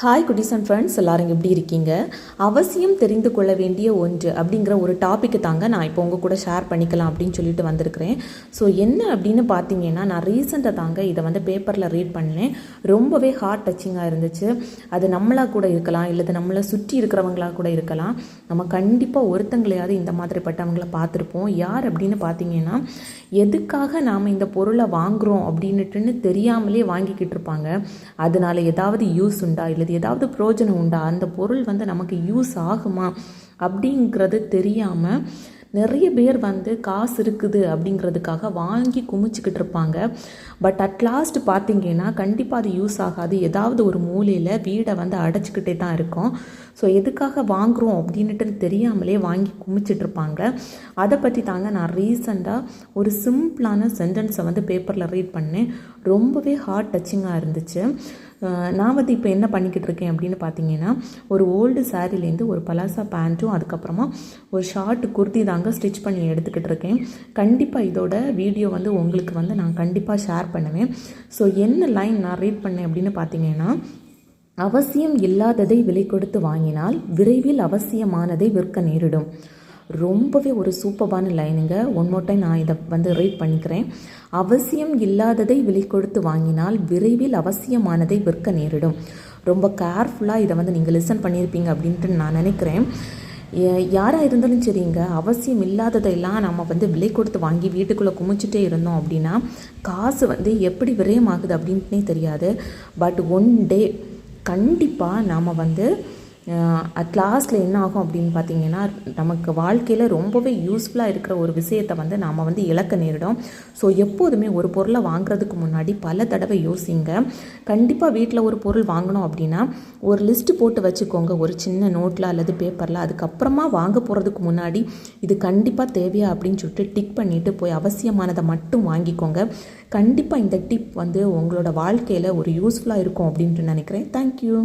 Hi குட்டீஸ் and friends, எல்லாரும் எப்படி இருக்கீங்க? அவசியம் தெரிந்து கொள்ள வேண்டிய ஒன்று அப்படிங்கிற ஒரு டாப்பிக்கு தாங்க நான் இப்போ உங்கள் கூட ஷேர் பண்ணிக்கலாம் அப்படின்னு சொல்லிட்டு வந்திருக்கிறேன். ஸோ என்ன அப்படின்னு பார்த்தீங்கன்னா, நான் ரீசெண்டாக தாங்க இதை வந்து பேப்பரில் ரீட் பண்ணேன். ரொம்பவே ஹார்ட் டச்சிங்காக இருந்துச்சு. அது நம்மளாக கூட இருக்கலாம், இல்லை நம்மளை சுற்றி இருக்கிறவங்களாக கூட இருக்கலாம். நம்ம கண்டிப்பாக ஒருத்தங்களையாவது இந்த மாதிரிப்பட்டவங்களை பார்த்துருப்போம். யார் அப்படின்னு பார்த்தீங்கன்னா, எதுக்காக நாம் இந்த பொருளை வாங்குகிறோம் அப்படின்னுட்டுன்னு தெரியாமலே வாங்கிக்கிட்டு இருப்பாங்க. அதனால ஏதாவது யூஸ் உண்டா, இல்லை ஏதாவது பிரயோஜனம் உண்டா, அந்த பொருள் வந்து நமக்கு யூஸ் ஆகுமா அப்படிங்கிறது தெரியாமல் நிறைய பேர் வந்து காசு இருக்குது அப்படிங்கிறதுக்காக வாங்கி குமிச்சிக்கிட்டு இருப்பாங்க. பட் அட் லாஸ்ட் பார்த்தீங்கன்னா கண்டிப்பாக அது யூஸ் ஆகாது. ஏதாவது ஒரு மூலையில் வீடை வந்து அடைச்சிக்கிட்டே தான் இருக்கும். ஸோ எதுக்காக வாங்குகிறோம் அப்படின்ட்டு தெரியாமலே வாங்கி குமிச்சிட்ருப்பாங்க. அதை பற்றி தாங்க நான் ரீசெண்டாக ஒரு சிம்பிளான சென்டென்ஸை வந்து பேப்பரில் ரீட் பண்ணேன். ரொம்பவே ஹார்ட் டச்சிங்காக இருந்துச்சு. நான் வந்து இப்போ என்ன பண்ணிக்கிட்டு இருக்கேன் அப்படின்னு பார்த்தீங்கன்னா, ஒரு ஓல்டு சாரீலேருந்து ஒரு பலாசா பேண்ட்டும் அதுக்கப்புறமா ஒரு ஷார்ட் குர்த்தி தாங்க ஸ்டிச் பண்ணி எடுத்துக்கிட்டு இருக்கேன். கண்டிப்பாக இதோட வீடியோ வந்து உங்களுக்கு வந்து நான் கண்டிப்பாக ஷேர் பண்ணுவேன். ஸோ என்ன லைன் நான் ரீட் பண்ணேன் அப்படின்னு பார்த்தீங்கன்னா, அவசியம் இல்லாததை விலை கொடுத்து வாங்கினால் விரைவில் அவசியமானதை விற்க நேரிடும். ரொம்பவே ஒரு சூப்பரான லைனுங்க. ஒன் மோர் டைம் நான் இதை வந்து ரீட் பண்ணிக்கிறேன். அவசியம் இல்லாததை விலை கொடுத்து வாங்கினால் விரைவில் அவசியமானதை விற்க நேரிடும். ரொம்ப கேர்ஃபுல்லாக இதை வந்து நீங்கள் லிசன் பண்ணியிருப்பீங்க அப்படின்ட்டு நான் நினைக்கிறேன். யாராக இருந்தாலும் சரிங்க, அவசியம் இல்லாததையெல்லாம் நம்ம வந்து விலை கொடுத்து வாங்கி வீட்டுக்குள்ளே குமிச்சிட்டே இருந்தோம் அப்படின்னா காசு வந்து எப்படி விரயமாகுது அப்படின்ட்டுனே தெரியாது. பட் ஒன் டே கண்டிப்பாக நாம் வந்து அட் லாஸ்ட்டில் என்ன ஆகும் அப்படின்னு பார்த்தீங்கன்னா, நமக்கு வாழ்க்கையில் ரொம்பவே யூஸ்ஃபுல்லாக இருக்கிற ஒரு விஷயத்தை வந்து நாம் வந்து இழக்க நேரிடும். ஸோ எப்போதுமே ஒரு பொருளை வாங்குறதுக்கு முன்னாடி பல தடவை யோசிங்க. கண்டிப்பாக வீட்டில் ஒரு பொருள் வாங்கணும் அப்படின்னா ஒரு லிஸ்ட்டு போட்டு வச்சுக்கோங்க, ஒரு சின்ன நோட்டில் அல்லது பேப்பரில். அதுக்கப்புறமா வாங்க போகிறதுக்கு முன்னாடி இது கண்டிப்பாக தேவையா அப்படின்னு சொல்லிட்டு டிக் பண்ணிவிட்டு போய் அவசியமானதை மட்டும் வாங்கிக்கோங்க. கண்டிப்பாக இந்த டிப் வந்து உங்களோட வாழ்க்கையில் ஒரு யூஸ்ஃபுல்லாக இருக்கும் அப்படின்ட்டு நினைக்கிறேன். தேங்க்யூ.